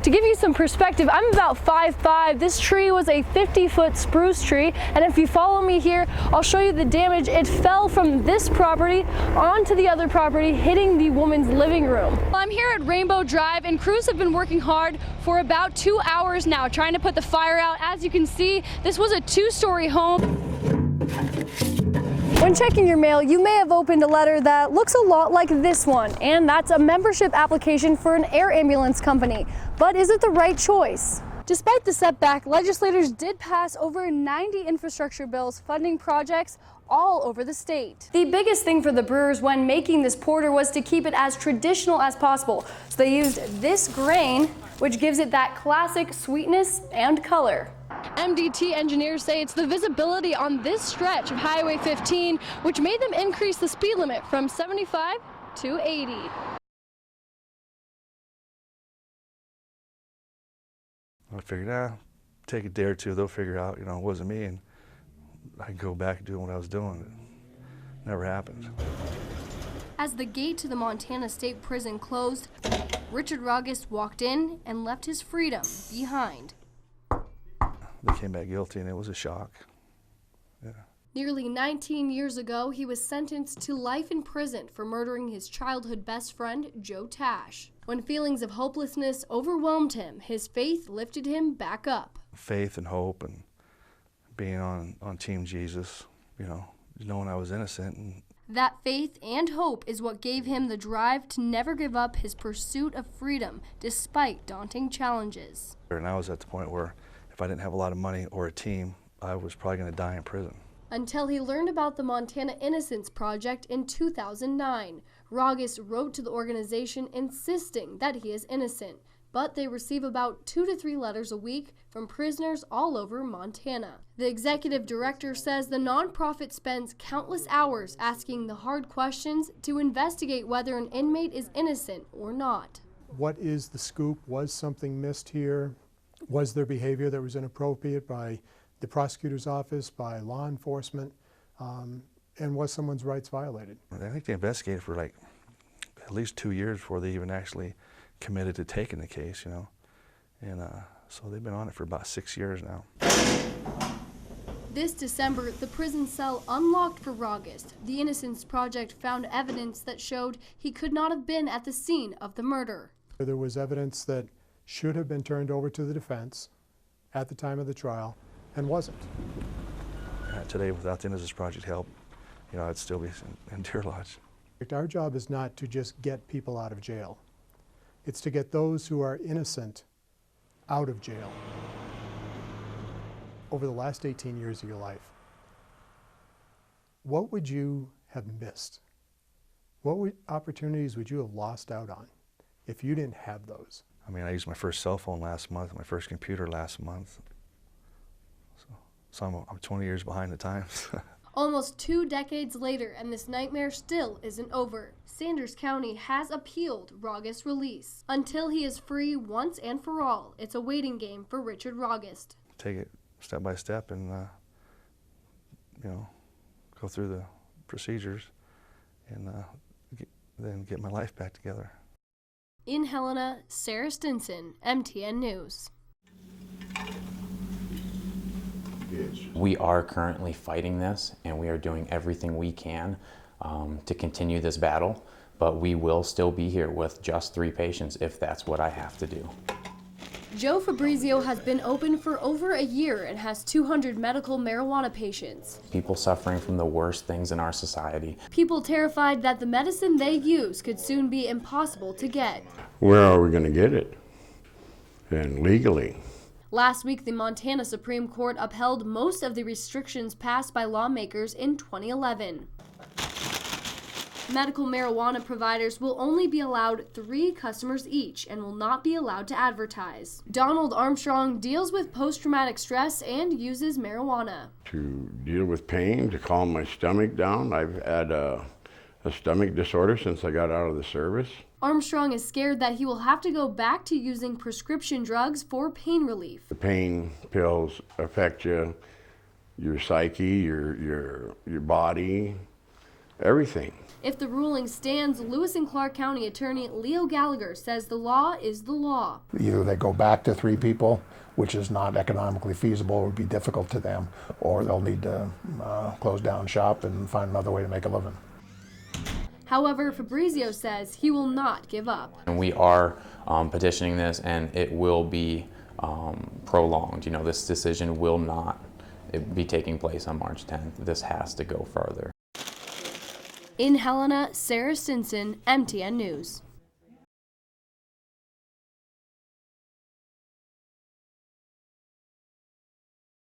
To give you some perspective, I'm about 5'5". This tree was a 50-foot spruce tree, and if you follow me here, I'll show you the damage. It fell from this property onto the other property, hitting the woman's living room. I'm here at Rainbow Drive, and crews have been working hard for about 2 hours now, trying to put the fire out. As you can see, this was a 2-story home. When checking your mail, you may have opened a letter that looks a lot like this one, and that's a membership application for an air ambulance company. But is it the right choice? Despite the setback, legislators did pass over 90 infrastructure bills funding projects all over the state. The biggest thing for the brewers when making this porter was to keep it as traditional as possible. So they used this grain, which gives it that classic sweetness and color. MDT engineers say it's the visibility on this stretch of Highway 15 which made them increase the speed limit from 75 to 80. I figured, take a day or two, they'll figure out, it wasn't me, and I could go back and do what I was doing. It never happened. As the gate to the Montana State Prison closed, Richard Roggist walked in and left his freedom behind. They came back guilty, and it was a shock. Yeah. Nearly 19 years ago, he was sentenced to life in prison for murdering his childhood best friend, Joe Tash. When feelings of hopelessness overwhelmed him, his faith lifted him back up. Faith and hope and being on Team Jesus, knowing I was innocent. And that faith and hope is what gave him the drive to never give up his pursuit of freedom, despite daunting challenges. And I was at the point where if I didn't have a lot of money or a team, I was probably going to die in prison. Until he learned about the Montana Innocence Project in 2009. Roggist wrote to the organization insisting that he is innocent, but they receive about 2 to 3 letters a week from prisoners all over Montana. The executive director says the nonprofit spends countless hours asking the hard questions to investigate whether an inmate is innocent or not. What is the scoop? Was something missed here? Was there behavior that was inappropriate by the prosecutor's office, by law enforcement, and was someone's rights violated? I think they investigated for at least 2 years before they even actually committed to taking the case, and so they've been on it for about 6 years now. This December, the prison cell unlocked for Roggist. The Innocence Project found evidence that showed he could not have been at the scene of the murder. There was evidence that should have been turned over to the defense at the time of the trial and wasn't. Today, without the Innocence Project help, I'd still be in Deer Lodge. Our job is not to just get people out of jail. It's to get those who are innocent out of jail. Over the last 18 years of your life, what would you have missed? What opportunities would you have lost out on if you didn't have those? I used my first cell phone last month, my first computer last month. So I'm 20 years behind the times. Almost 2 decades later, and this nightmare still isn't over. Sanders County has appealed Roggist's release. Until he is free once and for all, it's a waiting game for Richard Roggist. Take it step by step and, go through the procedures and then get my life back together. In Helena, Sarah Stinson, MTN News. We are currently fighting this, and we are doing everything we can to continue this battle, but we will still be here with just 3 patients if that's what I have to do. Joe Fabrizio has been open for over a year and has 200 medical marijuana patients. People suffering from the worst things in our society. People terrified that the medicine they use could soon be impossible to get. Where are we going to get it? And legally. Last week, the Montana Supreme Court upheld most of the restrictions passed by lawmakers in 2011. Medical marijuana providers will only be allowed 3 customers each and will not be allowed to advertise. Donald Armstrong deals with post-traumatic stress and uses marijuana. To deal with pain, to calm my stomach down. I've had a stomach disorder since I got out of the service. Armstrong is scared that he will have to go back to using prescription drugs for pain relief. The pain pills affect you, your psyche, your body, everything. If the ruling stands, Lewis and Clark County Attorney Leo Gallagher says the law is the law. Either they go back to 3 people, which is not economically feasible, would be difficult to them, or they'll need to close down shop and find another way to make a living. However, Fabrizio says he will not give up. And we are petitioning this, and it will be prolonged. You know, this decision will not be taking place on March 10th. This has to go further. In Helena, Sarah Stinson, MTN News.